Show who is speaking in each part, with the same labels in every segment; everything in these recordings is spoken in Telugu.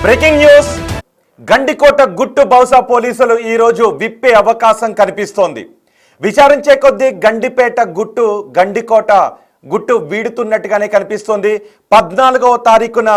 Speaker 1: Breaking news. గండికోట గుట్టు బహుశా పోలీసులు ఈ రోజు విప్పే అవకాశం కనిపిస్తోంది. విచారించే కొద్దీ గండికోట గుట్టు వీడుతున్నట్టుగానే కనిపిస్తోంది. 14వ తారీఖున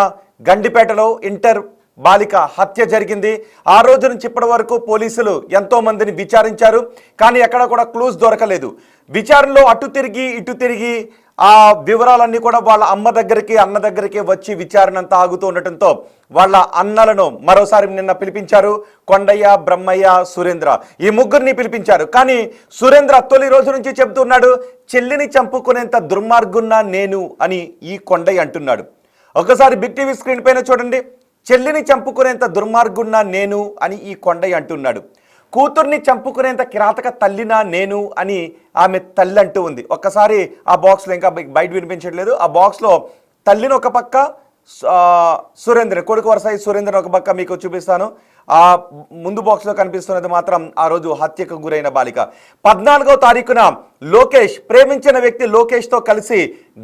Speaker 1: గండిపేటలో ఇంటర్ బాలిక హత్య జరిగింది. ఆ రోజు నుంచి ఇప్పటి వరకు పోలీసులు ఎంతో మందిని విచారించారు, కానీ ఎక్కడ కూడా క్లూస్ దొరకలేదు. విచారణలో అటు తిరిగి ఇటు తిరిగి ఆ వివరాలన్నీ కూడా వాళ్ళ అమ్మ దగ్గరికి అన్న దగ్గరికి వచ్చి విచారణ అంతా ఆగుతూ ఉండటంతో వాళ్ళ అన్నలను మరోసారి నిన్న పిలిపించారు. కొండయ్య, బ్రహ్మయ్య, సురేంద్ర, ఈ ముగ్గురిని పిలిపించారు. కానీ సురేంద్ర తొలి రోజు నుంచి చెబుతున్నాడు, చెల్లిని చంపుకునేంత దుర్మార్గున్నా నేను అని ఈ కొండయ్య అంటున్నాడు. ఒకసారి బిగ్ టీవీ స్క్రీన్ పైన చూడండి. చెల్లిని చంపుకునేంత దుర్మార్గున్నా నేను అని ఈ కొండయ్య అంటున్నాడు. కూతుర్ని చంపుకునేంత కిరాతక తల్లినా నేను అని ఆమె తల్లి అంటూ ఉంది. ఒక్కసారి ఆ బాక్స్లో, ఇంకా బయట వినిపించట్లేదు, ఆ బాక్స్లో తల్లిని ఒక పక్క, సురేంద్ర కొడుకు వరుస సురేంద్రని ఒక పక్క మీకు చూపిస్తాను. ఆ ముందు బాక్స్లో కనిపిస్తున్నది మాత్రం ఆ రోజు హత్యకు గురైన బాలిక. 14వ తారీఖున లోకేష్, ప్రేమించిన వ్యక్తి లోకేష్తో కలిసి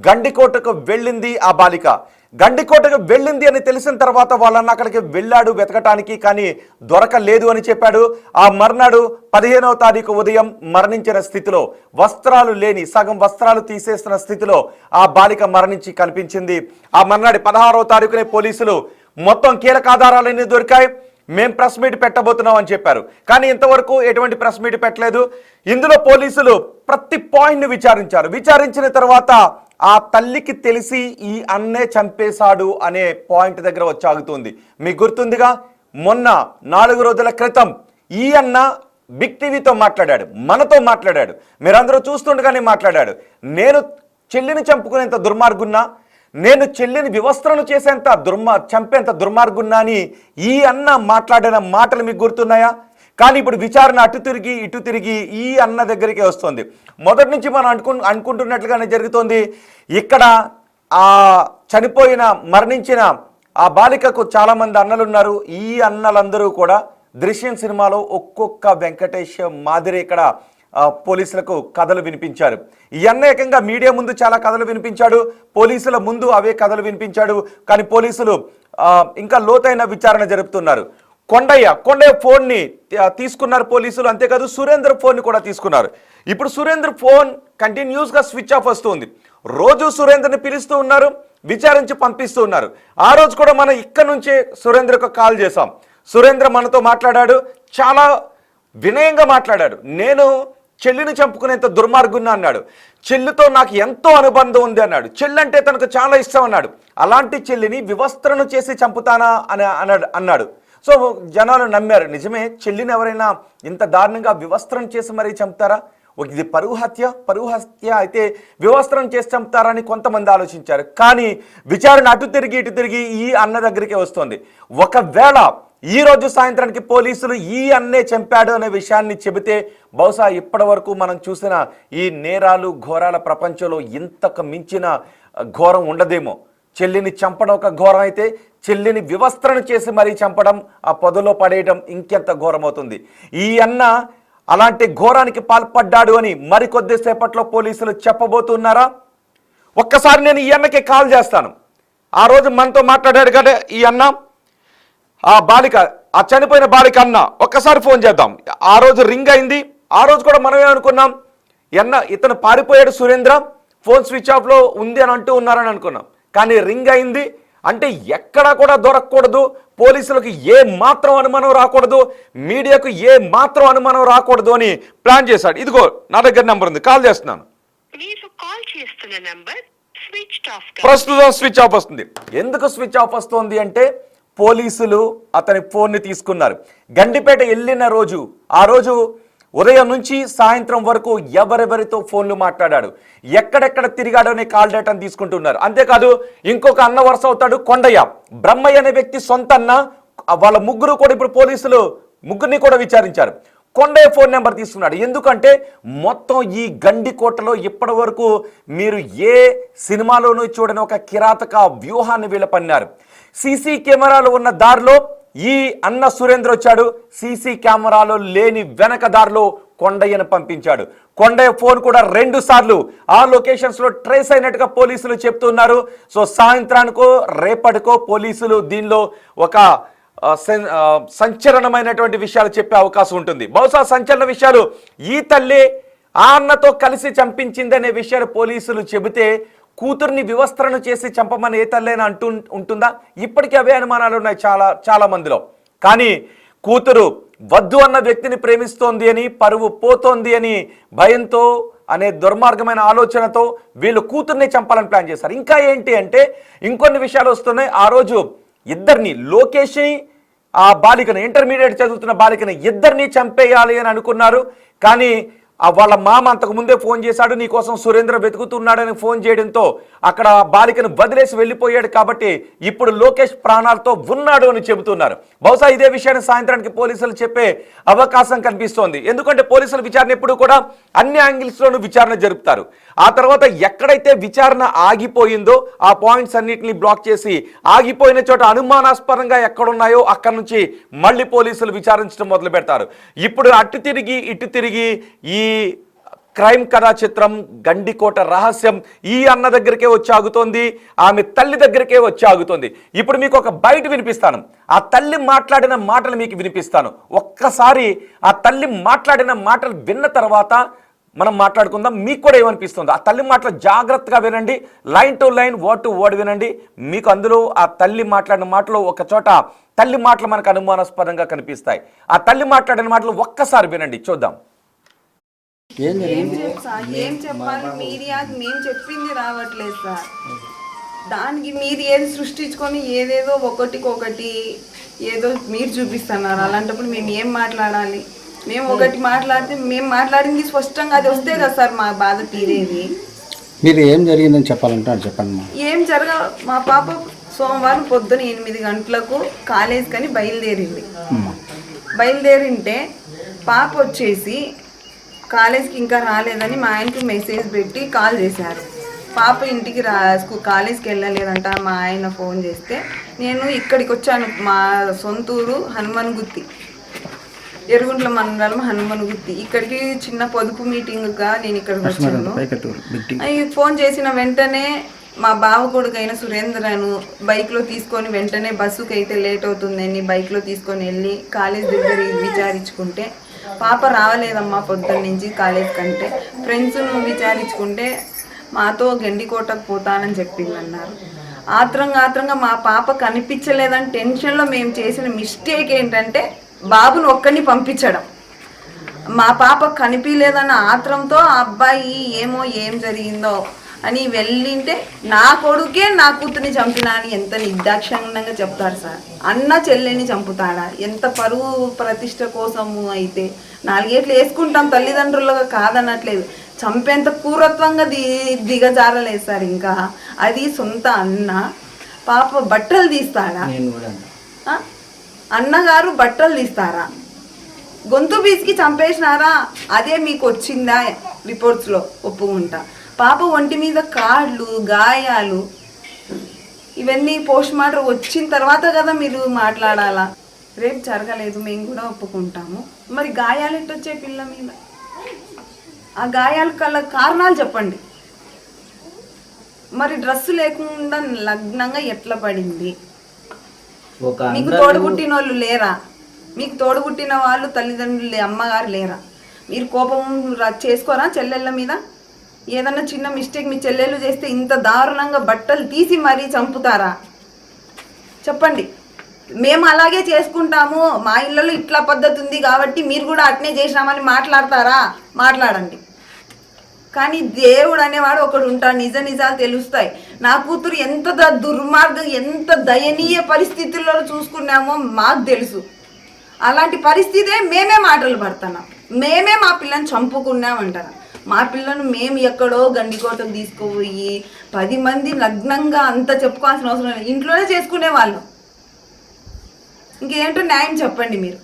Speaker 1: గండికోటకు వెళ్ళింది ఆ బాలిక. గండికోటకు వెళ్ళింది అని తెలిసిన తర్వాత వాళ్ళన్న అక్కడికి వెళ్ళాడు వెతకటానికి, కానీ దొరకలేదు అని చెప్పాడు. ఆ మర్నాడు 15వ తారీఖు ఉదయం మరణించిన స్థితిలో, వస్త్రాలు లేని, సగం వస్త్రాలు తీసేస్తున్న స్థితిలో ఆ బాలిక మరణించి కనిపించింది. ఆ మర్నాడు 16వ తారీఖునే పోలీసులు మొత్తం కీలక ఆధారాలన్నీ దొరికాయి, మేం ప్రెస్ మీట్ పెట్టబోతున్నాం అని చెప్పారు. కానీ ఇంతవరకు ఎటువంటి ప్రెస్ మీట్ పెట్టలేదు. ఇందులో పోలీసులు ప్రతి పాయింట్ని విచారించారు. విచారించిన తర్వాత ఆ తల్లికి తెలిసి ఈ అన్నే చంపేశాడు అనే పాయింట్ దగ్గర వచ్చి ఆగుతుంది. మీకు గుర్తుందిగా, మొన్న 4 రోజుల క్రితం ఈ అన్న బిగ్ టీవీతో మాట్లాడాడు, మనతో మాట్లాడాడు, మీరందరూ చూస్తుండగానే మాట్లాడాడు. నేను చెల్లిని చంపుకునేంత దుర్మార్గున్నా, నేను చెల్లిని వివస్త్రను చేసేంత చంపేంత దుర్మార్గున్నా అని ఈ అన్న మాట్లాడిన మాటలు మీకు గుర్తున్నాయా? కానీ ఇప్పుడు విచారణ అటు తిరిగి ఇటు తిరిగి ఈ అన్న దగ్గరికి వస్తుంది. మొదటి నుంచి మనం అనుకుంటున్నట్లుగానే జరుగుతోంది. ఇక్కడ ఆ మరణించిన ఆ బాలికకు చాలామంది అన్నలు ఉన్నారు. ఈ అన్నలందరూ కూడా దృశ్యం సినిమాలో ఒక్కొక్క వెంకటేష్ మాదిరి ఇక్కడ పోలీసులకు కథలు వినిపించారు. ఈ అన్న ఏకంగా మీడియా ముందు చాలా కథలు వినిపించాడు, పోలీసుల ముందు అవే కథలు వినిపించాడు. కానీ పోలీసులు ఇంకా లోతైన విచారణ జరుపుతున్నారు. కొండయ్య ఫోన్ని తీసుకున్నారు పోలీసులు. అంతేకాదు సురేంద్ర ఫోన్ని కూడా తీసుకున్నారు. ఇప్పుడు సురేంద్ర ఫోన్ కంటిన్యూస్గా స్విచ్ ఆఫ్ వస్తుంది. రోజు సురేంద్రని పిలుస్తూ ఉన్నారు, విచారించి పంపిస్తూ ఉన్నారు. ఆ రోజు కూడా మనం ఇక్కడ నుంచే సురేంద్రకు కాల్ చేశాం. సురేంద్ర మనతో మాట్లాడాడు, చాలా వినయంగా మాట్లాడాడు. నేను చెల్లిని చంపుకునేంత దుర్మార్గున్నా అన్నాడు. చెల్లితో నాకు ఎంతో అనుబంధం ఉంది అన్నాడు. చెల్లి అంటే తనకు చాలా ఇష్టం అన్నాడు. అలాంటి చెల్లిని వివస్త్రను చేసి చంపుతానా అని అన్నాడు. సో జనాలు నమ్మారు. నిజమే, చెల్లిని ఎవరైనా ఇంత దారుణంగా వివస్త్రం చేసి మరీ చంపుతారా? ఇది పరువు హత్య అయితే వివస్త్రం చేసి చంపుతారా అని కొంతమంది ఆలోచించారు. కానీ విచారణ అటు తిరిగి ఇటు తిరిగి ఈ అన్న దగ్గరికి వస్తుంది. ఒకవేళ ఈ రోజు సాయంత్రానికి పోలీసులు ఈ అన్నే చంపాడు అనే విషయాన్ని చెబితే బహుశా ఇప్పటి వరకు మనం చూసిన ఈ నేరాలు ఘోరాల ప్రపంచంలో ఇంతకు మించిన ఘోరం ఉండదేమో. చెల్లిని చంపడం ఒక ఘోరం అయితే, చెల్లిని వివస్త్రణ చేసి మరీ చంపడం, ఆ పొదలో పడేయడం ఇంకెంత ఘోరం అవుతుంది. ఈ అన్న అలాంటి ఘోరానికి పాల్పడ్డాడు అని మరికొద్దిసేపట్లో పోలీసులు చెప్పబోతున్నారా? ఒక్కసారి నేను ఈ అన్నకి కాల్ చేస్తాను. ఆ రోజు మనతో మాట్లాడాడు కదా ఈ అన్న, ఆ బాలిక, ఆ చనిపోయిన బాలిక అన్న, ఒక్కసారి ఫోన్ చేద్దాం. ఆ రోజు రింగ్ అయింది. ఆ రోజు కూడా మనమే అనుకున్నాం ఇతను పారిపోయాడు, సురేంద్ర ఫోన్ స్విచ్ ఆఫ్లో ఉంది అని అంటూ ఉన్నారని అనుకున్నాం. కానీ రింగ్ అయింది అంటే ఎక్కడా కూడా దొరకకూడదు, పోలీసులకు ఏ మాత్రం అనుమానం రాకూడదు, మీడియాకు ఏ మాత్రం అనుమానం రాకూడదు అని ప్లాన్ చేశాడు. ఇదిగో నా దగ్గర నెంబర్ ఉంది, కాల్ చేస్తున్నాను. ప్రస్తుతం స్విచ్ ఆఫ్ వస్తుంది. ఎందుకు స్విచ్ ఆఫ్ వస్తుంది అంటే పోలీసులు అతని ఫోన్ని తీసుకున్నారు. గండిపేట వెళ్ళిన రోజు, ఆ రోజు ఉదయం నుంచి సాయంత్రం వరకు ఎవరెవరితో ఫోన్లు మాట్లాడాడు, ఎక్కడెక్కడ తిరిగాడో అనే కాల్ డేటాను తీసుకుంటున్నారు. అంతేకాదు ఇంకొక అన్న వరుస అవుతాడు కొండయ్య, బ్రహ్మయ్య అనే వ్యక్తి సొంత అన్న. వాళ్ళ ముగ్గురు కూడా ఇప్పుడు పోలీసులు ముగ్గురిని కూడా విచారించారు. కొండయ్య ఫోన్ నెంబర్ తీసుకున్నాడు. ఎందుకంటే మొత్తం ఈ గండికోటలో ఇప్పటి వరకు మీరు ఏ సినిమాలోనూ చూడని ఒక కిరాతక వ్యూహాన్ని వీళ్ళ పన్నారు. సీసీ కెమెరాలు ఉన్న దారిలో ఈ అన్న సురేంద్ర వచ్చాడు, సీసీ కెమెరాలో లేని వెనక దారిలో కొండయ్యను పంపించాడు. కొండయ్య ఫోన్ కూడా 2 సార్లు ఆ లొకేషన్స్ లో ట్రేస్ అయినట్టుగా పోలీసులు చెప్తున్నారు. సో సాయంత్రానికో రేపటికో పోలీసులు దీనిలో ఒక సంచలనమైనటువంటి విషయాలు చెప్పే అవకాశం ఉంటుంది. బహుశా సంచలన విషయాలు ఈ తల్లి ఆ అన్నతో కలిసి చంపించిందనే విషయాలు పోలీసులు చెబితే కూతుర్ని వివస్త్రణ చేసి చంపమని ఏ తల్లైనా ఉంటుందా? ఇప్పటికీ అవే అనుమానాలు ఉన్నాయి చాలా మందిలో. కానీ కూతురు వద్దు అన్న వ్యక్తిని ప్రేమిస్తోంది అని, పరువు పోతోంది అని భయంతో అనే దుర్మార్గమైన ఆలోచనతో వీళ్ళు కూతుర్ని చంపాలని ప్లాన్ చేశారు. ఇంకా ఏంటి అంటే ఇంకొన్ని విషయాలు వస్తున్నాయి. ఆ రోజు ఇద్దరిని, లోకేష్ని ఆ బాలికను, ఇంటర్మీడియట్ చదువుతున్న బాలికని ఇద్దరిని చంపేయాలి అని అనుకున్నారు. కానీ వాళ్ళ మామ అంతకు ముందే ఫోన్ చేశాడు, నీకోసం సురేంద్ర వెతుకుతున్నాడని ఫోన్ చేయడంతో అక్కడ బాలికను వదిలేసి వెళ్ళిపోయాడు. కాబట్టి ఇప్పుడు లోకేష్ ప్రాణాలతో ఉన్నాడు అని చెబుతున్నారు. బహుశా ఇదే విషయాన్ని సాయంత్రానికి పోలీసులు చెప్పే అవకాశం కనిపిస్తోంది. ఎందుకంటే పోలీసుల విచారణ ఎప్పుడు కూడా అన్ని యాంగిల్స్లోనూ విచారణ జరుపుతారు. ఆ తర్వాత ఎక్కడైతే విచారణ ఆగిపోయిందో ఆ పాయింట్స్ అన్నిటిని బ్లాక్ చేసి ఆగిపోయిన చోట అనుమానాస్పదంగా ఎక్కడున్నాయో అక్కడ నుంచి మళ్ళీ పోలీసులు విచారించడం మొదలు పెడతారు. ఇప్పుడు అటు తిరిగి ఇటు తిరిగి ఈ క్రైమ్ కథా చిత్రం గండికోట రహస్యం ఈ అన్న దగ్గరికే వచ్చి ఆగుతోంది, ఆమె తల్లి దగ్గరికే వచ్చి ఆగుతోంది. ఇప్పుడు మీకు ఒక బయట వినిపిస్తాను, ఆ తల్లి మాట్లాడిన మాటలు మీకు వినిపిస్తాను. ఒక్కసారి ఆ తల్లి మాట్లాడిన మాటలు విన్న తర్వాత మనం మాట్లాడుకుందాం. మీకు కూడా ఏమనిపిస్తుందో ఆ తల్లి మాటలు జాగ్రత్తగా వినండి, line to line, word to word వినండి. మీకు అందులో ఆ తల్లి మాట్లాడిన మాటలు ఒక చోట తల్లి మాటలు మనకు అనుమానాస్పదంగా కనిపిస్తాయి. ఆ తల్లి మాట్లాడిన మాటలు ఒక్కసారి వినండి, చూద్దాం.
Speaker 2: ఏం చెప్పాలి, మీడియాకి మేము చెప్పింది రావట్లేదు సార్. దానికి మీరు ఏది సృష్టించుకొని ఏదేదో ఒకటికొకటి ఏదో మీరు చూపిస్తున్నారు. అలాంటప్పుడు మేము ఏం మాట్లాడాలి? మేము ఒకటి మాట్లాడితే మేము మాట్లాడింది స్పష్టంగా అది వస్తే కదా సార్ మా బాధ తీరేది.
Speaker 3: మీరు ఏం జరిగిందని చెప్పాలంటారు, చెప్పండి.
Speaker 2: ఏం మా పాప సోమవారం పొద్దున 8 గంటలకు కాలేజ్ కని బయలుదేరింటే పాప వచ్చేసి కాలేజ్కి ఇంకా రాలేదని మా ఆయనకి మెసేజ్ పెట్టి కాల్ చేశారు. పాప ఇంటికి కాలేజ్కి వెళ్ళలేదంట. మా ఆయన ఫోన్ చేస్తే నేను ఇక్కడికి వచ్చాను, మా సొంతూరు హనుమన్గుత్తి, ఎరుగుంట్ల మండలం హనుమన్గుత్తి. ఇక్కడికి చిన్న పొదుపు మీటింగ్గా నేను ఇక్కడికి వచ్చాను. ఫోన్ చేసిన వెంటనే మా బావ కొడుకైన సురేంద్రను బైక్లో తీసుకొని వెంటనే బస్సుకి అయితే లేట్ అవుతుందని బైక్లో తీసుకొని వెళ్ళి కాలేజ్ దగ్గర విచారించుకుంటే పాప రావలేదమ్మా పొద్దున్న నుంచి కాలేజ్ కంటే. ఫ్రెండ్స్ను విచారించుకుంటే మాతో గండికోటకు పోతానని చెప్పిందన్నారు. ఆత్రంగా మా పాప కనిపించలేదని టెన్షన్లో మేము చేసిన మిస్టేక్ ఏంటంటే బాబును ఒక్కడిని పంపించడం. మా పాప కనిపించలేదన్న ఆత్రంతో ఆ అబ్బాయి ఏం జరిగిందో అని వెళ్ళింటే నా కొడుకే నా కూతుర్ని చంపినా అని ఎంత నిర్దాక్షిణ్యంగా చెప్తారు సార్. అన్న చెల్లెని చంపుతాడా? ఎంత పరువు ప్రతిష్ట కోసము అయితే 4 ఏట్లు వేసుకుంటాం, తల్లిదండ్రులుగా కాదనట్లేదు. చంపేంత క్రూరత్వంగా దిగజారలేదు సార్. ఇంకా అది సొంత అన్న. పాప బట్టలు తీస్తాడా? అన్నగారు బట్టలు తీస్తారా? గొంతు బీసికి చంపేసినారా? అదే మీకు వచ్చిందా రిపోర్ట్స్లో? ఒప్పుకుంటా. పాప ఒంటి మీద కాళ్ళు, గాయాలు, ఇవన్నీ పోస్ట్ మార్టం వచ్చిన తర్వాత కదా మీరు మాట్లాడాలా. రేపు జరగలేదు మేము కూడా ఒప్పుకుంటాము. మరి గాయాలు ఎట్టొచ్చే పిల్ల మీద? ఆ గాయాల కల కారణాలు చెప్పండి. మరి డ్రెస్సు లేకుండా లగ్నంగా ఎట్లా పడింది? మీకు తోడుగుట్టిన వాళ్ళు లేరా? మీకు తోడుగుట్టిన వాళ్ళు తల్లిదండ్రులు, అమ్మగారు లేరా? మీరు కోపం చేసుకోరా చెల్లెళ్ళ మీద? ఏదన్నా చిన్న మిస్టేక్ మీ చెల్లెళ్ళు చేస్తే ఇంత దారుణంగా బట్టలు తీసి మరీ చంపుతారా? చెప్పండి. మేము అలాగే చేసుకుంటాము, మా ఇళ్ళలో ఇట్లా పద్ధతి ఉంది కాబట్టి మీరు కూడా అట్నే చేసినామని మాట్లాడతారా? మాట్లాడండి. కానీ దేవుడు అనేవాడు ఒకడు ఉంటాడు, నిజాలు తెలుస్తాయి. నా కూతురు ఎంత దుర్మార్గం, ఎంత దయనీయ పరిస్థితుల్లో చూసుకున్నామో మాకు తెలుసు. అలాంటి పరిస్థితే మేమే మాటలు పడుతున్నాం, మేమే మా పిల్లని చంపుకున్నామంటారు. మా పిల్లను మేము ఎక్కడో గండికోటకు తీసుకుపోయి 10 మంది నగ్నంగా అంత చెప్పుకోవాల్సిన అవసరం లేదు, ఇంట్లోనే చేసుకునే వాళ్ళం. ఇంకేంటో న్యాయం చెప్పండి మీరు.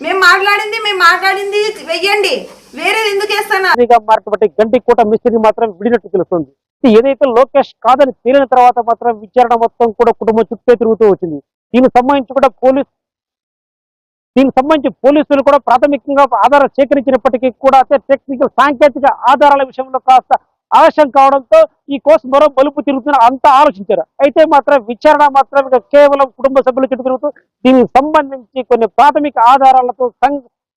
Speaker 2: మేము మాట్లాడింది వెయ్యండి, వేరేది ఎందుకు వేస్తాను?
Speaker 4: గండికోట మిస్త్రీ మాత్రం విడినట్టు తెలుస్తుంది. ఏదైతే లోకేష్ కాదని తేలిన తర్వాత మాత్రం విచారణ మొత్తం కూడా కుటుంబం చుట్టే తిరుగుతూ వచ్చింది. దీనికి సంబంధించి కూడా పోలీస్ దీనికి సంబంధించి పోలీసులు కూడా ప్రాథమికంగా ఆధారాలు సేకరించినప్పటికీ కూడా టెక్నికల్ సాంకేతిక ఆధారాల విషయంలో కాస్త ఆలస్యం కావడంతో ఈ కోర్సు మరో మలుపు తిరుగుతున్న అంతా ఆలోచించారు. అయితే మాత్రం విచారణ మాత్రం కేవలం కుటుంబ సభ్యుల చుట్టూ తిరుగుతూ దీనికి సంబంధించి కొన్ని ప్రాథమిక ఆధారాలతో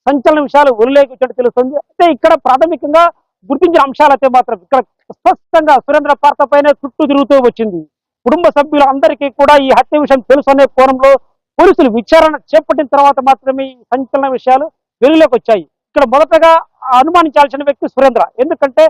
Speaker 4: సంచలన విషయాలు ఉల్లేఖించినట్టు తెలుస్తుంది. అయితే ఇక్కడ ప్రాథమికంగా గుర్తించిన అంశాలైతే మాత్రం ఇక్కడ స్పష్టంగా సురేంద్ర పార్త పైన చుట్టూ తిరుగుతూ వచ్చింది. కుటుంబ సభ్యులు అందరికీ కూడా ఈ హత్య విషయం తెలుసు అనే కోణంలో పోలీసులు విచారణ చేపట్టిన తర్వాత మాత్రమే ఈ సంచలన విషయాలు వెలుగులోకి వచ్చాయి. ఇక్కడ మొదటగా అనుమానించాల్సిన వ్యక్తి సురేంద్ర. ఎందుకంటే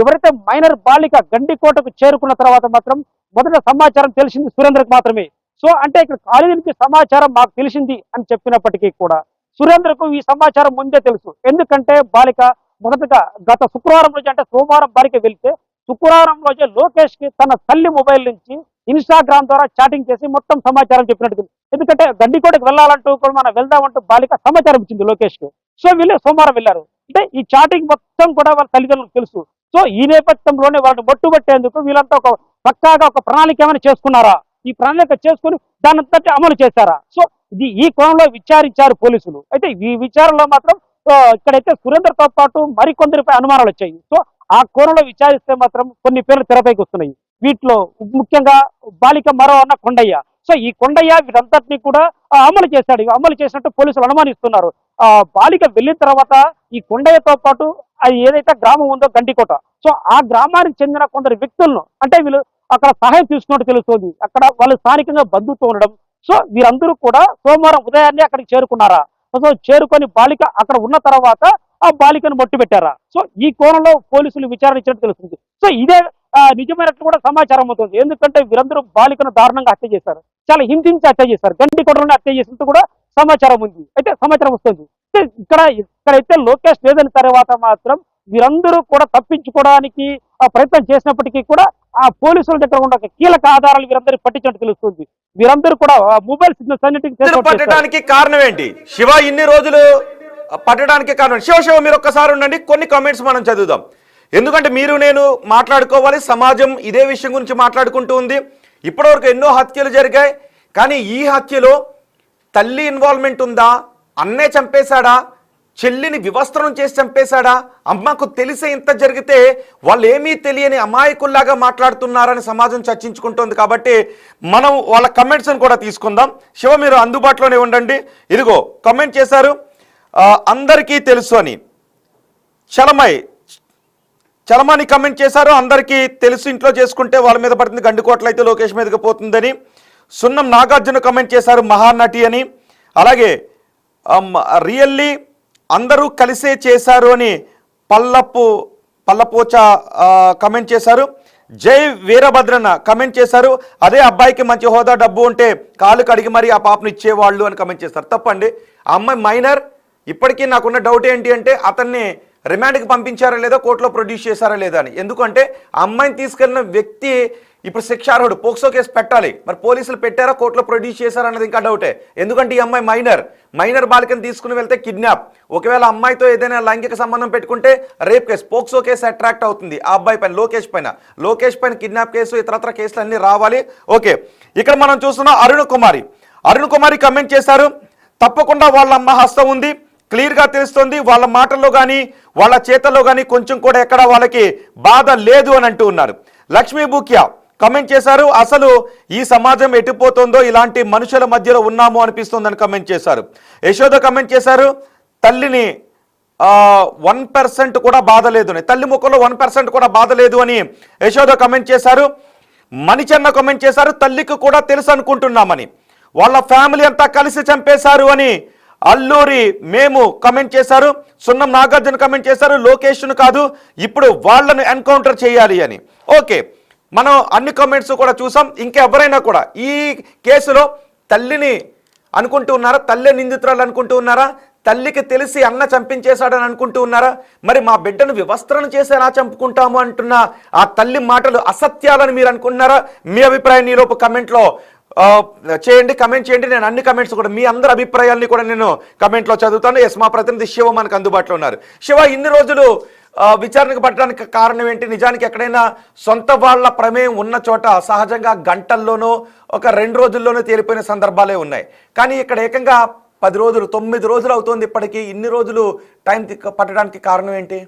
Speaker 4: ఎవరైతే మైనర్ బాలిక గండికోటకు చేరుకున్న తర్వాత మాత్రం మొదట సమాచారం తెలిసింది సురేంద్రకు మాత్రమే. సో అంటే ఇక్కడ కాలేజీ నుంచి సమాచారం మాకు తెలిసింది అని చెప్పినప్పటికీ కూడా సురేంద్రకు ఈ సమాచారం ముందే తెలుసు. ఎందుకంటే బాలిక మొదటగా గత శుక్రవారం రోజు అంటే సోమవారం బాలిక వెళ్తే శుక్రవారం రోజే లోకేష్ కి తన తల్లి మొబైల్ నుంచి ఇన్స్టాగ్రామ్ ద్వారా చాటింగ్ చేసి మొత్తం సమాచారం చెప్పినట్టు. ఎందుకంటే గండికోటకు వెళ్ళాలంటూ కూడా మనం వెళ్దామంటూ బాలిక సమాచారం ఇచ్చింది లోకేష్ కి. సో వీళ్ళు సోమవారం వెళ్ళారు. అంటే ఈ చాటింగ్ మొత్తం కూడా వాళ్ళ తల్లిదండ్రులకు తెలుసు. సో ఈ నేపథ్యంలోనే వాళ్ళని మట్టుబట్టేందుకు వీళ్ళంతా ఒక పక్కాగా ఒక ప్రణాళిక ఏమైనా చేసుకున్నారా, ఈ ప్రణాళిక చేసుకుని దాని అంతటి అమలు చేశారా? సో ఈ కోణంలో విచారించారు పోలీసులు. అయితే ఈ విచారణలో మాత్రం ఇక్కడైతే సురేందర్తో పాటు మరికొందరిపై అనుమానాలు వచ్చాయి. సో ఆ కోణంలో విచారిస్తే మాత్రం కొన్ని పేర్లు తెరపైకి వస్తున్నాయి. వీటిలో ముఖ్యంగా బాలిక మరో అన్న కొండయ్య. సో ఈ కొండయ్య వీరంతటినీ కూడా అమలు చేశాడు. అమలు చేసినట్టు పోలీసులు అనుమానిస్తున్నారు. బాలిక వెళ్ళిన తర్వాత ఈ కొండయ్యతో పాటు అది ఏదైతే గ్రామం ఉందో గండికోట, సో ఆ గ్రామానికి చెందిన కొందరు వ్యక్తులను అంటే వీళ్ళు అక్కడ సహాయం తీసుకున్నట్టు తెలుస్తుంది. అక్కడ వాళ్ళు స్థానికంగా బంధుత్వం ఉండడం. సో వీరందరూ కూడా సోమవారం ఉదయాన్నే అక్కడికి చేరుకున్నారా? సో చేరుకొని బాలిక అక్కడ ఉన్న తర్వాత ఆ బాలికను మట్టు పెట్టారా? సో ఈ కోణంలో పోలీసులు విచారణ ఇచ్చినట్టు తెలుస్తుంది. సో ఇదే నిజమైనట్టు కూడా సమాచారం అవుతుంది. ఎందుకంటే వీరందరూ బాలికను దారుణంగా హత్య చేశారు, చాలా హింసించి హత్య చేశారు, గండికోటలోనే హత్య చేసినట్టు కూడా సమాచారం ఉంది. అయితే సమాచారం వస్తుంది. ఇక్కడైతే లోకేష్ లేదని తర్వాత మాత్రం వీరందరూ కూడా తప్పించుకోవడానికి ప్రయత్నం చేసినప్పటికీ కూడా ఆ పోలీసుల దగ్గర ఉన్న కీలక ఆధారాలు వీరందరూ పట్టించినట్టు తెలుస్తుంది. వీరందరూ కూడా మొబైల్ సిగ్నల్స్ అన్నిటికీ
Speaker 1: పట్టడానికి కారణం ఏంటి? శివ ఇన్ని రోజులు పట్టడానికి కారణం శివ మీరు ఒక్కసారి ఉండండి, కొన్ని కామెంట్స్ మనం చదువుదాం. ఎందుకంటే మీరు నేను మాట్లాడుకోవాలి, సమాజం ఇదే విషయం గురించి మాట్లాడుకుంటూ ఉంది. ఇప్పటివరకు ఎన్నో హత్యలు జరిగాయి, కానీ ఈ హత్యలో తల్లి ఇన్వాల్వ్మెంట్ ఉందా, అన్నే చంపేశాడా, చెల్లిని వివస్త్రం చేసి చంపేశాడా, అమ్మకు తెలిసే ఇంత జరిగితే వాళ్ళు ఏమీ తెలియని అమాయకుల్లాగా మాట్లాడుతున్నారని సమాజం చర్చించుకుంటోంది. కాబట్టి మనం వాళ్ళ కమెంట్స్ని కూడా తీసుకుందాం. శివ మీరు అందుబాటులోనే ఉండండి. ఇదిగో కమెంట్ చేశారు, అందరికీ తెలుసు అని. చలమాని కమెంట్ చేశారు, అందరికీ తెలుసు, ఇంట్లో చేసుకుంటే వాళ్ళ మీద పడుతుంది, గండికోటలు అయితే లోకేష్ మీదకి పోతుందని. సున్నం నాగార్జున కమెంట్ చేశారు, మహానటి అని. అలాగే రియల్లీ అందరూ కలిసే చేశారు అని పల్లపోచ కమెంట్ చేశారు. జై వీరభద్రన్న కమెంట్ చేశారు, అదే అబ్బాయికి మంచి హోదా డబ్బు ఉంటే కాలు కడిగి మరి ఆ పాపను ఇచ్చేవాళ్ళు అని కమెంట్ చేస్తారు. తప్పండి, ఆ అమ్మాయి మైనర్. ఇప్పటికీ నాకున్న డౌట్ ఏంటి అంటే అతన్ని రిమాండ్కి పంపించారా లేదా, కోర్టులో ప్రొడ్యూస్ చేశారా లేదా అని. ఎందుకంటే ఆ అమ్మాయిని తీసుకెళ్లిన వ్యక్తి ఇప్పుడు శిక్షార్హుడు, పోక్సో కేసు పెట్టాలి. మరి పోలీసులు పెట్టారా, కోర్టులో ప్రొడ్యూస్ చేశారా అన్నది ఇంకా డౌటే. ఎందుకంటే ఈ అమ్మాయి మైనర్ బాలికను తీసుకుని వెళ్తే కిడ్నాప్, ఒకవేళ అమ్మాయితో ఏదైనా లైంగిక సంబంధం పెట్టుకుంటే rape case, POCSO case attract అవుతుంది ఆ అబ్బాయి పైన, లోకేష్ పైన కిడ్నాప్ కేసు, ఇతరత్ర కేసులు అన్నీ రావాలి. ఓకే, ఇక్కడ మనం చూస్తున్నాం అరుణ్ కుమారి కమెంట్ చేశారు, తప్పకుండా వాళ్ళ అమ్మ హస్తం ఉంది, క్లియర్గా తెలుస్తుంది. వాళ్ళ మాటల్లో కానీ వాళ్ళ చేతల్లో కానీ కొంచెం కూడా ఎక్కడ వాళ్ళకి బాధ లేదు అని అంటూ ఉన్నారు. లక్ష్మీ బూక్యా కమెంట్ చేశారు, అసలు ఈ సమాజం ఎటుపోతుందో, ఇలాంటి మనుషుల మధ్యలో ఉన్నాము అనిపిస్తుందని కమెంట్ చేశారు. యశోద కమెంట్ చేశారు, తల్లిని 1% కూడా బాధ లేదు అని, తల్లి ముఖంలో 1% కూడా బాధ లేదు అని యశోద కమెంట్ చేశారు. మణిచన్న కమెంట్ చేశారు, తల్లికి కూడా తెలుసు అనుకుంటున్నామని, వాళ్ళ ఫ్యామిలీ అంతా కలిసి చంపేశారు అని అల్లూరి మేము కమెంట్ చేశారు. సున్నం నాగార్జున కమెంట్ చేశారు, లోకేష్ను కాదు ఇప్పుడు వాళ్ళను ఎన్కౌంటర్ చేయాలి అని. ఓకే, మనం అన్ని కామెంట్స్ కూడా చూసాం. ఇంకెవరైనా కూడా ఈ కేసులో తల్లిని అనుకుంటూ ఉన్నారా, తల్లి నిందితురాలు అనుకుంటూ ఉన్నారా, తల్లికి తెలిసి అన్న చంపించేశాడని అనుకుంటూ ఉన్నారా, మరి మా బిడ్డను వివస్త్రణ చేసి ఎలా చంపుకుంటాము అంటున్న ఆ తల్లి మాటలు అసత్యాలని మీరు అనుకుంటున్నారా? మీ అభిప్రాయం ఈలోపు కమెంట్లో కమెంట్ చేయండి. నేను అన్ని కమెంట్స్ కూడా మీ అందరి అభిప్రాయాల్ని కూడా నేను కమెంట్లో చదువుతాను. ఎస్, మా ప్రతినిధి శివ మనకు అందుబాటులో ఉన్నారు. శివ, ఇన్ని రోజులు విచారణకు పట్టడానికి కారణం ఏంటి? నిజానికి ఎక్కడైనా సొంత వాళ్ళ ప్రమేయం ఉన్న చోట సహజంగా గంటల్లోనో ఒక 2 రోజుల్లోనో తేలిపోయిన సందర్భాలే ఉన్నాయి. కానీ ఇక్కడ ఏకంగా 10 రోజులు 9 రోజులు అవుతోంది ఇప్పటికీ. ఇన్ని రోజులు టైం పట్టడానికి కారణం ఏంటి?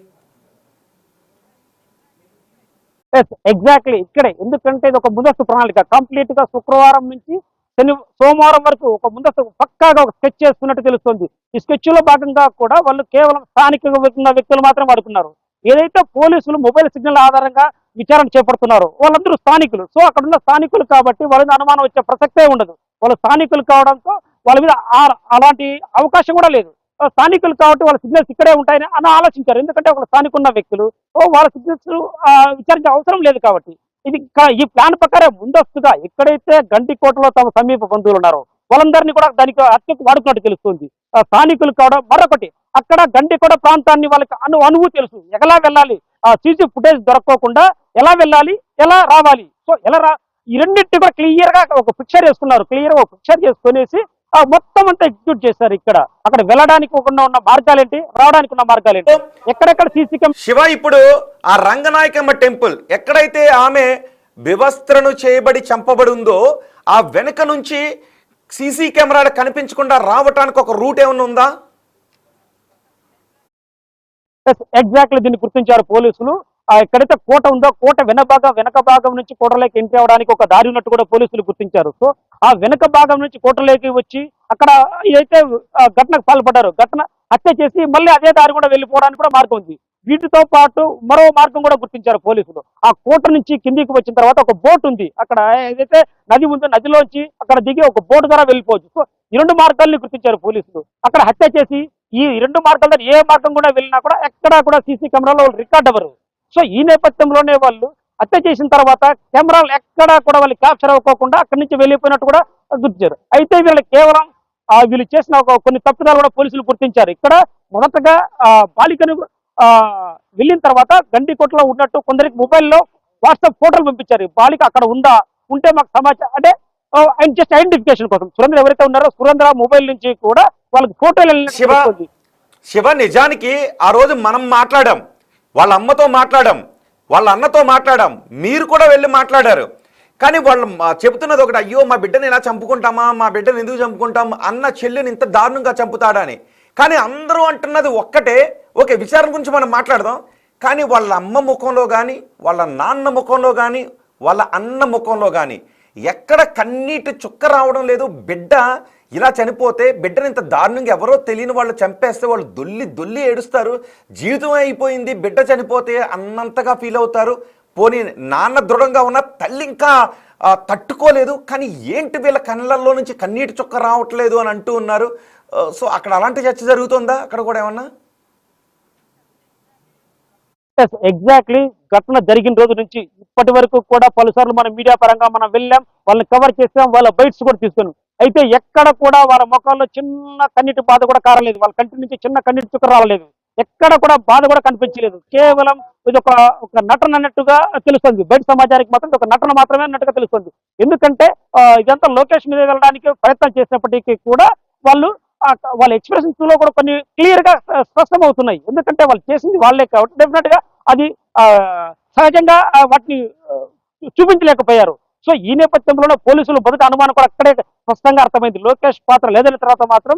Speaker 4: ఎగ్జాక్ట్లీ ఇక్కడే, ఎందుకంటే ఇది ఒక ముందస్తు ప్రణాళిక. కంప్లీట్ గా శుక్రవారం నుంచి సోమవారం వరకు ఒక ముందస్తు పక్కాగా ఒక స్కెచ్ చేసుకున్నట్టు తెలుస్తుంది. ఈ స్కెచ్ లో భాగంగా కూడా వాళ్ళు కేవలం స్థానికంగా ఉన్న వ్యక్తులు మాత్రం వాడుకున్నారు. ఏదైతే పోలీసులు మొబైల్ సిగ్నల్ ఆధారంగా విచారణ చేపడుతున్నారు వాళ్ళందరూ స్థానికులు. సో అక్కడ ఉన్న స్థానికులు కాబట్టి వాళ్ళ మీద అనుమానం వచ్చే ప్రసక్తే ఉండదు. వాళ్ళు స్థానికులు కావడంతో వాళ్ళ మీద అలాంటి అవకాశం కూడా లేదు. స్థానికులు కాబట్టి వాళ్ళ సిగ్నల్స్ ఇక్కడే ఉంటాయని అని ఆలోచించారు. ఎందుకంటే ఒక స్థానిక ఉన్న వ్యక్తులు వాళ్ళ సిగ్నల్స్ విచారించే అవసరం లేదు కాబట్టి. ఇది ఈ ప్లాన్ ప్రకారం ముందస్తుగా ఎక్కడైతే గండికోటలో తమ సమీప బంధువులు ఉన్నారో వాళ్ళందరినీ కూడా దానికి హత్యకు వాడుకున్నట్టు తెలుస్తుంది. స్థానికులు కావడం మరొకటి, అక్కడ గండికోట ప్రాంతాన్ని వాళ్ళకి అనువు తెలుసు, ఎలా వెళ్ళాలి, సీసీ ఫుటేజ్ దొరకకుండా ఎలా వెళ్ళాలి, ఎలా రావాలి. సో ఈ రెండింటి కూడా క్లియర్ గా ఒక పిక్చర్ చేసుకున్నారు. క్లియర్ గా ఒక పిక్చర్ చేసుకునేసి మొత్తం అంతా ఎగ్జిక్యూట్ చేశారు. అక్కడ వెళ్ళడానికి ఉన్న మార్గాలేంటి, రావడానికి ఉన్న మార్గాలేంటి, ఎక్కడెక్కడ సీసీ
Speaker 1: శివ, ఇప్పుడు ఆ రంగనాయకమ్మ టెంపుల్ ఎక్కడైతే ఆమె వివస్త్రను చేయబడి చంపబడి ఉందో ఆ వెనుక నుంచి సీసీ కెమెరాలు కనిపించకుండా రావటానికి ఒక రూట్ ఏమన్నా ఉందా?
Speaker 4: ఎగ్జాక్ట్లీ దీన్ని గుర్తించారు పోలీసులు. ఎక్కడైతే కోట ఉందో కోట వెనక భాగం నుంచి కోటలోకి ఎంట్రీ అవడానికి ఒక దారి ఉన్నట్టు కూడా పోలీసులు గుర్తించారు. సో ఆ వెనక భాగం నుంచి కోటలోకి వచ్చి అక్కడ ఏదైతే ఘటనకు పాల్పడ్డారు, హత్య చేసి మళ్ళీ అదే దారి కూడా వెళ్ళిపోవడానికి కూడా మార్గం ఉంది. వీటితో పాటు మరో మార్గం కూడా గుర్తించారు పోలీసులు. ఆ కోట నుంచి కిందికి వచ్చిన తర్వాత ఒక బోట్ ఉంది, అక్కడ ఏదైతే నది ఉందో నదిలోంచి అక్కడ దిగి ఒక బోట్ ద్వారా వెళ్ళిపోవచ్చు. సో ఈ రెండు మార్గాల్ని గుర్తించారు పోలీసులు. అక్కడ హత్య చేసి ఈ రెండు మార్గాల ఏ మార్గం కూడా వెళ్ళినా కూడా ఎక్కడా కూడా సీసీ కెమెరాలో రికార్డ్ అవ్వరు. సో ఈ నేపథ్యంలోనే వాళ్ళు హత్య చేసిన తర్వాత కెమెరాలు ఎక్కడా కూడా వాళ్ళు క్యాప్చర్ అవ్వకోకుండా అక్కడి నుంచి వెళ్ళిపోయినట్టు కూడా గుర్తించారు. అయితే వీళ్ళు కేవలం వీళ్ళు చేసిన కొన్ని తప్పిదాలు కూడా పోలీసులు గుర్తించారు. ఇక్కడ మొదటగా బాలికను వెళ్ళిన తర్వాత గండికోటలో ఉన్నట్టు కొందరికి మొబైల్లో వాట్సాప్ ఫోటోలు పంపించారు. బాలిక అక్కడ ఉంటే మాకు సమాచారం, అంటే జస్ట్ ఐడెంటిఫికేషన్ కోసం సురేంద్ర ఎవరైతే ఉన్నారో సురేంద్ర మొబైల్ నుంచి కూడా వాళ్ళకి ఫోటోలు.
Speaker 1: శివ, నిజానికి ఆ రోజు మనం మాట్లాడాం, వాళ్ళ అమ్మతో మాట్లాడాం, వాళ్ళ అన్నతో మాట్లాడాం, మీరు కూడా వెళ్ళి మాట్లాడారు. కానీ వాళ్ళు చెబుతున్నది ఒకటి, అయ్యో మా బిడ్డని ఎలా చంపుకుంటామా, మా బిడ్డను ఎందుకు చంపుకుంటాం, అన్న చెల్లిని ఇంత దారుణంగా చంపుతాడా అని. కానీ అందరూ అంటున్నది ఒక్కటే, ఓకే విచారణ గురించి మనం మాట్లాడదాం, కానీ వాళ్ళ అమ్మ ముఖంలో కానీ వాళ్ళ నాన్న ముఖంలో కానీ వాళ్ళ అన్న ముఖంలో కానీ ఎక్కడ కన్నీటి చుక్క రావడం లేదు. బిడ్డ ఇలా చనిపోతే, బిడ్డని ఇంత దారుణంగా ఎవరో తెలియని వాళ్ళు చంపేస్తే వాళ్ళు దొల్లి ఏడుస్తారు. జీవితం అయిపోయింది బిడ్డ చనిపోతే అన్నంతగా ఫీల్ అవుతారు. పోనీ నాన్న దృఢంగా ఉన్న తల్లి ఇంకా తట్టుకోలేదు. కానీ ఏంటి వీళ్ళ కళ్ళల్లో నుంచి కన్నీటి చుక్క రావట్లేదు అని అంటూ ఉన్నారు. సో అక్కడ అలాంటి చర్చ జరుగుతుందా అక్కడ కూడా ఏమన్నా?
Speaker 4: ఎగ్జాక్ట్లీ ఘటన జరిగిన రోజు నుంచి ఇప్పటి వరకు కూడా పలుసార్లు మన మీడియా పరంగా మనం వెళ్ళాం, వాళ్ళని కవర్ చేసాం, వాళ్ళ బైట్స్ కూడా తీసుకున్నాం. అయితే ఎక్కడ కూడా వాళ్ళ ముఖాల్లో చిన్న కన్నీటి బాధ కూడా కారలేదు, వాళ్ళ కంటి నుంచి చిన్న కన్నీటి చుక్క రావలేదు, ఎక్కడ కూడా బాధ కూడా కనిపించలేదు. కేవలం ఇది ఒక నటన అన్నట్టుగా తెలుస్తుంది. బయట సమాజానికి మాత్రం ఒక నటన మాత్రమే అన్నట్టుగా తెలుస్తుంది. ఎందుకంటే ఇదంతా లోకేష్ మీద వెళ్ళడానికి ప్రయత్నం చేసినప్పటికీ కూడా వాళ్ళ ఎక్స్ప్రెషన్స్ లో కూడా కొన్ని క్లియర్ గా స్పష్టం అవుతున్నాయి. ఎందుకంటే వాళ్ళు చేసింది వాళ్ళే కాబట్టి డెఫినెట్ గా అది సహజంగా వాటిని చూపించలేకపోయారు. సో ఈ నేపథ్యంలోనే పోలీసులు మొదటి అనుమానం కూడా అక్కడే స్పష్టంగా అర్థమైంది. లోకేష్ పాత్ర లేదని తర్వాత మాత్రం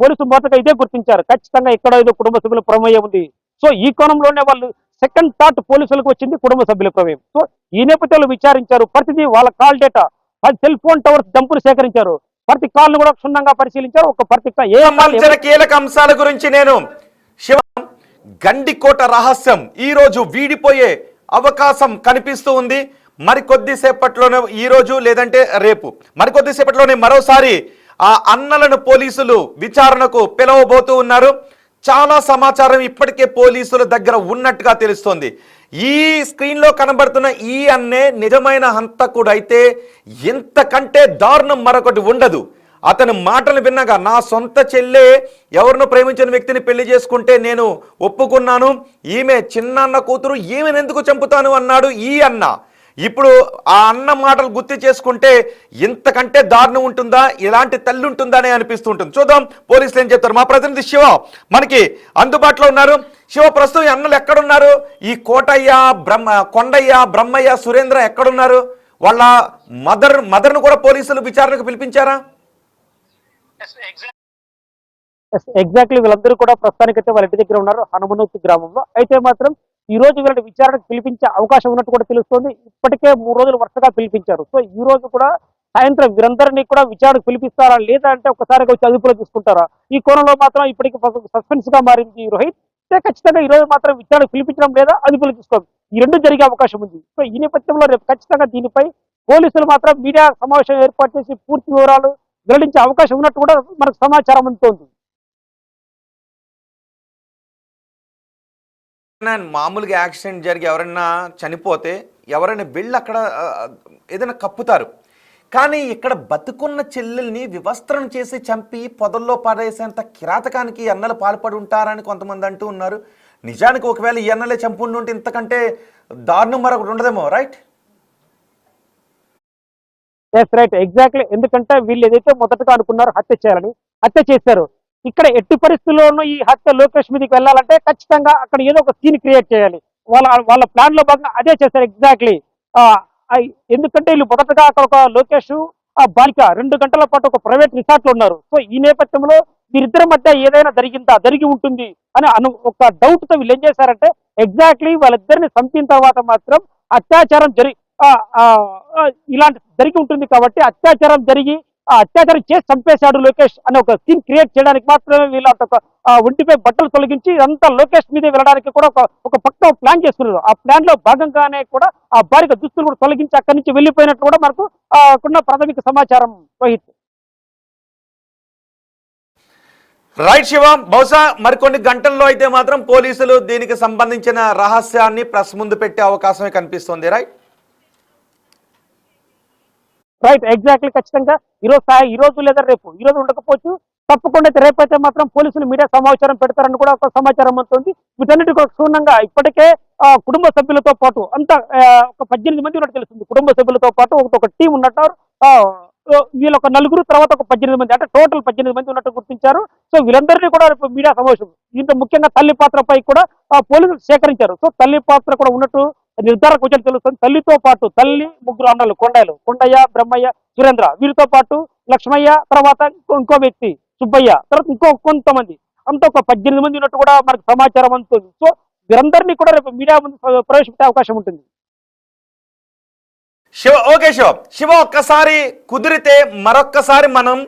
Speaker 4: పోలీసులు మొదటగా ఇదే గుర్తించారు, ఖచ్చితంగా ఇక్కడ ఏదో కుటుంబ సభ్యుల ప్రమేయం ఉంది. సో ఈ కోణంలోనే వాళ్ళు సెకండ్ థాట్ పోలీసులకు వచ్చింది కుటుంబ సభ్యుల ప్రమేయం. సో ఈ నేపథ్యంలో విచారించారు, ప్రతిదీ వాళ్ళ call data, cell phone towers డంపులు సేకరించారు, ప్రతి కాల్ను కూడా క్షుణ్ణంగా పరిశీలించారు. ఒక ప్రతి
Speaker 1: కీలక అంశాల గురించి నేను శివ, గండికోట రహస్యం ఈ రోజు వీడిపోయే అవకాశం కనిపిస్తూ ఉంది. మరికొద్దిసేపట్లోనే, ఈ రోజు లేదంటే రేపు మరికొద్దిసేపట్లోనే మరోసారి ఆ అన్నలను పోలీసులు విచారణకు పిలవబోతూ ఉన్నారు. చాలా సమాచారం ఇప్పటికే పోలీసుల దగ్గర ఉన్నట్టుగా తెలుస్తోంది. ఈ స్క్రీన్లో కనబడుతున్న ఈ అన్నే నిజమైన హంతకుడు అయితే ఎంతకంటే దారుణం మరొకటి ఉండదు. అతని మాటలు విన్నగా నా సొంత చెల్లె ఎవరినో ప్రేమించిన వ్యక్తిని పెళ్లి చేసుకుంటే నేను ఒప్పుకున్నాను, ఈమె చిన్నాన్న కూతురు, ఈమెను ఎందుకు చంపుతాను అన్నాడు ఈ అన్న. ఇప్పుడు ఆ అన్న మాటలు గుర్తు చేసుకుంటే ఇంతకంటే దారుణం ఉంటుందా, ఇలాంటి తల్లి ఉంటుందా అని అనిపిస్తుంటుంది. చూద్దాం పోలీసులు ఏం చెప్తారు. మా ప్రతినిధి శివ మనకి అందుబాటులో ఉన్నారు. శివ, ప్రస్తుతం ఈ అన్నలు ఎక్కడున్నారు? ఈ కోటయ్య, కొండయ్య, బ్రహ్మయ్య, సురేంద్ర ఎక్కడున్నారు? వాళ్ళ మదర్ను కూడా పోలీసులు విచారణకు పిలిపించారా?
Speaker 4: ఎగ్జాక్ట్లీ వీళ్ళందరూ కూడా ప్రస్తుతానికైతే వాళ్ళ ఇంటి దగ్గర ఉన్నారు హనుమనూతి గ్రామంలో. అయితే మాత్రం ఈ రోజు వీళ్ళని విచారణకు పిలిపించే అవకాశం ఉన్నట్టు కూడా తెలుస్తోంది. ఇప్పటికే 3 రోజులు వరుసగా పిలిపించారు. సో ఈ రోజు కూడా సాయంత్రం వీరందరినీ కూడా విచారణకు పిలిపిస్తారా లేదా అంటే ఒకసారిగా వచ్చి అదుపులో తీసుకుంటారా? ఈ కోణంలో మాత్రం ఇప్పటికీ సస్పెన్స్ గా మారింది రోహిత్. అయితే ఖచ్చితంగా ఈ రోజు మాత్రం విచారణకు పిలిపించడం లేదా అదుపులో తీసుకోవడం ఈ రెండు జరిగే అవకాశం ఉంది. సో ఈ నేపథ్యంలో రేపు ఖచ్చితంగా దీనిపై పోలీసులు మాత్రం మీడియా సమావేశం ఏర్పాటు చేసి పూర్తి వివరాలు వెల్లడించే అవకాశం ఉన్నట్టు కూడా మనకు సమాచారం అందుతోంది.
Speaker 1: మామూలుగా యాక్సిడెంట్ జరిగి ఎవరైనా చనిపోతే ఎవరైనా వెళ్ళి అక్కడ ఏదైనా కప్పుతారు. కానీ ఇక్కడ బతుకున్న చెల్లెల్ని వివస్త్రం చేసి చంపి పొదల్లో పారేసేంత కిరాతకానికి ఈ అన్నలు పాల్పడి ఉంటారని కొంతమంది అంటూ ఉన్నారు. నిజానికి ఒకవేళ ఈ అన్నలే చంపుండి ఇంతకంటే దారుణం మరొకటి ఉండదేమో, రైట్?
Speaker 4: Yes right, exactly. ఎందుకంటే వీళ్ళు ఏదైతే మొదటగా అనుకున్నారో హత్య చేయాలని, హత్య చేశారు. ఇక్కడ ఎట్టి పరిస్థితుల్లోనూ ఈ హత్య లోకేష్ మీదకి వెళ్ళాలంటే ఖచ్చితంగా అక్కడ ఏదో ఒక సీన్ క్రియేట్ చేయాలి. వాళ్ళ ప్లాన్ లో భాగంగా అదే చేశారు ఎగ్జాక్ట్లీ. ఎందుకంటే వీళ్ళు మొదటగా అక్కడ ఒక లోకేష్ ఆ బాలిక 2 గంటల పాటు ఒక ప్రైవేట్ రిసార్ట్ లో ఉన్నారు. సో ఈ నేపథ్యంలో వీరిద్దరి మధ్య ఏదైనా జరిగి ఉంటుంది అని ఒక డౌట్ తో వీళ్ళు ఏం చేశారంటే ఎగ్జాక్ట్లీ వాళ్ళిద్దరిని చంపిన తర్వాత మాత్రం అత్యాచారం ఇలాంటి జరిగి ఉంటుంది కాబట్టి అత్యాచారం చేసి చంపేశాడు లోకేష్ అనే ఒక సీన్ క్రియేట్ చేయడానికి మాత్రమే వీళ్ళు ఒంటిపై బట్టలు తొలగించి అంతా లోకేష్ మీదే వెళ్ళడానికి కూడా ఒక పక్క ప్లాన్ చేసుకున్నారు. ఆ ప్లాన్ లో భాగంగానే కూడా ఆ బాలిక దుస్తులు కూడా తొలగించి అక్కడి నుంచి వెళ్ళిపోయినట్టు కూడా మనకు ఉన్న ప్రాథమిక సమాచారం రోహిత్.
Speaker 1: రైట్ శివ, బహుశా మరికొన్ని గంటల్లో అయితే మాత్రం పోలీసులు దీనికి సంబంధించిన రహస్యాన్ని ప్రెస్ ముందు పెట్టే అవకాశమే కనిపిస్తుంది, రైట్?
Speaker 4: Right, exactly. ఖచ్చితంగా ఈ రోజు లేదా రేపు, ఈ రోజు ఉండకపోవచ్చు, తప్పకుండా రేపైతే మాత్రం పోలీసులు మీడియా సమాచారం పెడతారని కూడా ఒక సమాచారం అవుతుంది. వీటన్నిటి కూడా క్షుణ్ణంగా ఇప్పటికే కుటుంబ సభ్యులతో పాటు అంతా ఒక 18 మంది ఉన్నట్టు తెలుస్తుంది. కుటుంబ సభ్యులతో పాటు ఒక టీం ఉన్నట్టు వీళ్ళు ఒక 4 తర్వాత ఒక 18 మంది, అంటే టోటల్ 18 మంది ఉన్నట్టు గుర్తించారు. సో వీళ్ళందరినీ కూడా రేపు మీడియా సమావేశం, దీంతో ముఖ్యంగా తల్లి పాత్రపై కూడా పోలీసులు సేకరించారు. సో తల్లి పాత్ర కూడా ఉన్నట్టు నిర్ధారణ వచ్చి తెలుస్తుంది. తల్లితో పాటు తల్లి, 3 అన్నలు కొండయ్య, బ్రహ్మయ్య, సురేంద్ర, వీరితో పాటు లక్ష్మయ్య, తర్వాత ఇంకో వ్యక్తి సుబ్బయ్య, తర్వాత ఇంకో కొంతమంది, అంతా ఒక 18 మంది ఉన్నట్టు కూడా మనకు సమాచారం అందుతుంది. సో వీరందరినీ కూడా రేపు మీడియా ముందు ప్రవేశపెట్టే అవకాశం ఉంటుంది.
Speaker 1: శివ, ఓకే శివ, ఒక్కసారి కుదిరితే మరొక్కసారి మనం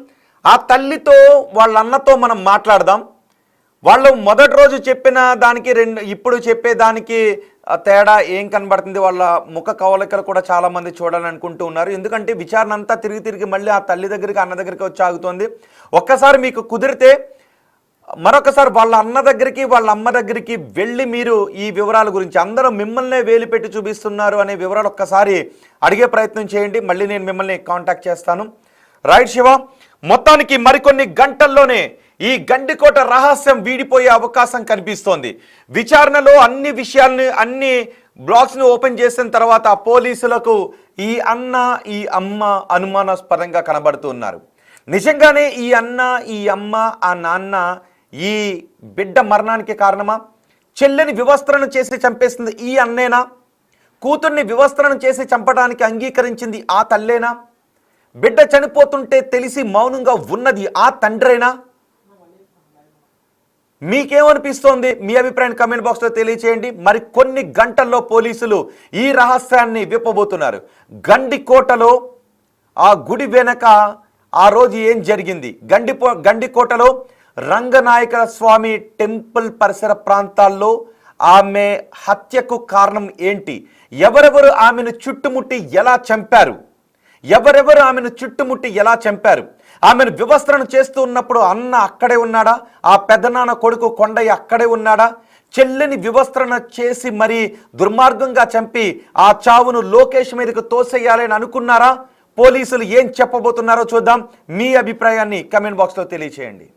Speaker 1: ఆ తల్లితో వాళ్ళ అన్నతో మనం మాట్లాడదాం. వాళ్ళు మొదటి రోజు చెప్పిన దానికి ఇప్పుడు చెప్పేదానికి తేడా ఏం కనబడుతుంది? వాళ్ళ ముఖ కవలికలు కూడా చాలా మంది చూడాలని అనుకుంటూ ఉన్నారు. ఎందుకంటే విచారణ అంతా తిరిగి మళ్ళీ ఆ తల్లి దగ్గరికి, అన్న దగ్గరికి వచ్చి ఆగుతోంది. ఒక్కసారి మీకు కుదిరితే మరొకసారి వాళ్ళ అన్న దగ్గరికి, వాళ్ళ అమ్మ దగ్గరికి వెళ్ళి మీరు ఈ వివరాల గురించి, అందరూ మిమ్మల్నే వేలు పెట్టి చూపిస్తున్నారు అనే వివరాలు ఒక్కసారి అడిగే ప్రయత్నం చేయండి. మళ్ళీ నేను మిమ్మల్ని కాంటాక్ట్ చేస్తాను. రైట్ శివ, మొత్తానికి మరికొన్ని గంటల్లోనే ఈ గండికోట రహస్యం వీడిపోయే అవకాశం కనిపిస్తోంది. విచారణలో అన్ని విషయాల్ని, అన్ని బ్లాక్స్ని ఓపెన్ చేసిన తర్వాత పోలీసులకు ఈ అన్న, ఈ అమ్మ అనుమానాస్పదంగా కనబడుతున్నారు. నిజంగానే ఈ అన్న, ఈ అమ్మ, ఆ నాన్న ఈ బిడ్డ మరణానికి కారణమా? చెల్లెని వివస్త్రను చేసి చంపేసింది ఈ అన్నేనా? కూతుర్ని వివస్త్రను చేసి చంపడానికి అంగీకరించింది ఆ తల్లేనా? బిడ్డ చనిపోతుంటే తెలిసి మౌనంగా ఉన్నది ఆ తండ్రేనా? మీకేమనిపిస్తోంది? మీ అభిప్రాయం కమెంట్ బాక్స్లో తెలియచేయండి. మరి కొన్ని గంటల్లో పోలీసులు ఈ రహస్యాన్ని విప్పబోతున్నారు. గండికోటలో ఆ గుడి వెనక ఆ రోజు ఏం జరిగింది? గండికోటలో రంగనాయక స్వామి టెంపుల్ పరిసర ప్రాంతాల్లో ఆమె హత్యకు కారణం ఏంటి? ఎవరెవరు ఆమెను చుట్టుముట్టి ఎలా చంపారు? ఆమెను వివస్త్రను చేస్తూ ఉన్నప్పుడు అన్న అక్కడే ఉన్నాడా? ఆ పెద్దనాన్న కొడుకు కొండయ్య అక్కడే ఉన్నాడా? చెల్లిని వివస్త్రణ చేసి మరి దుర్మార్గంగా చంపి ఆ చావును లోకేష్ మీదకు తోసేయాలని అనుకున్నారా? పోలీసులు ఏం చెప్పబోతున్నారో చూద్దాం. మీ అభిప్రాయాన్ని కమెంట్ బాక్స్లో తెలియచేయండి.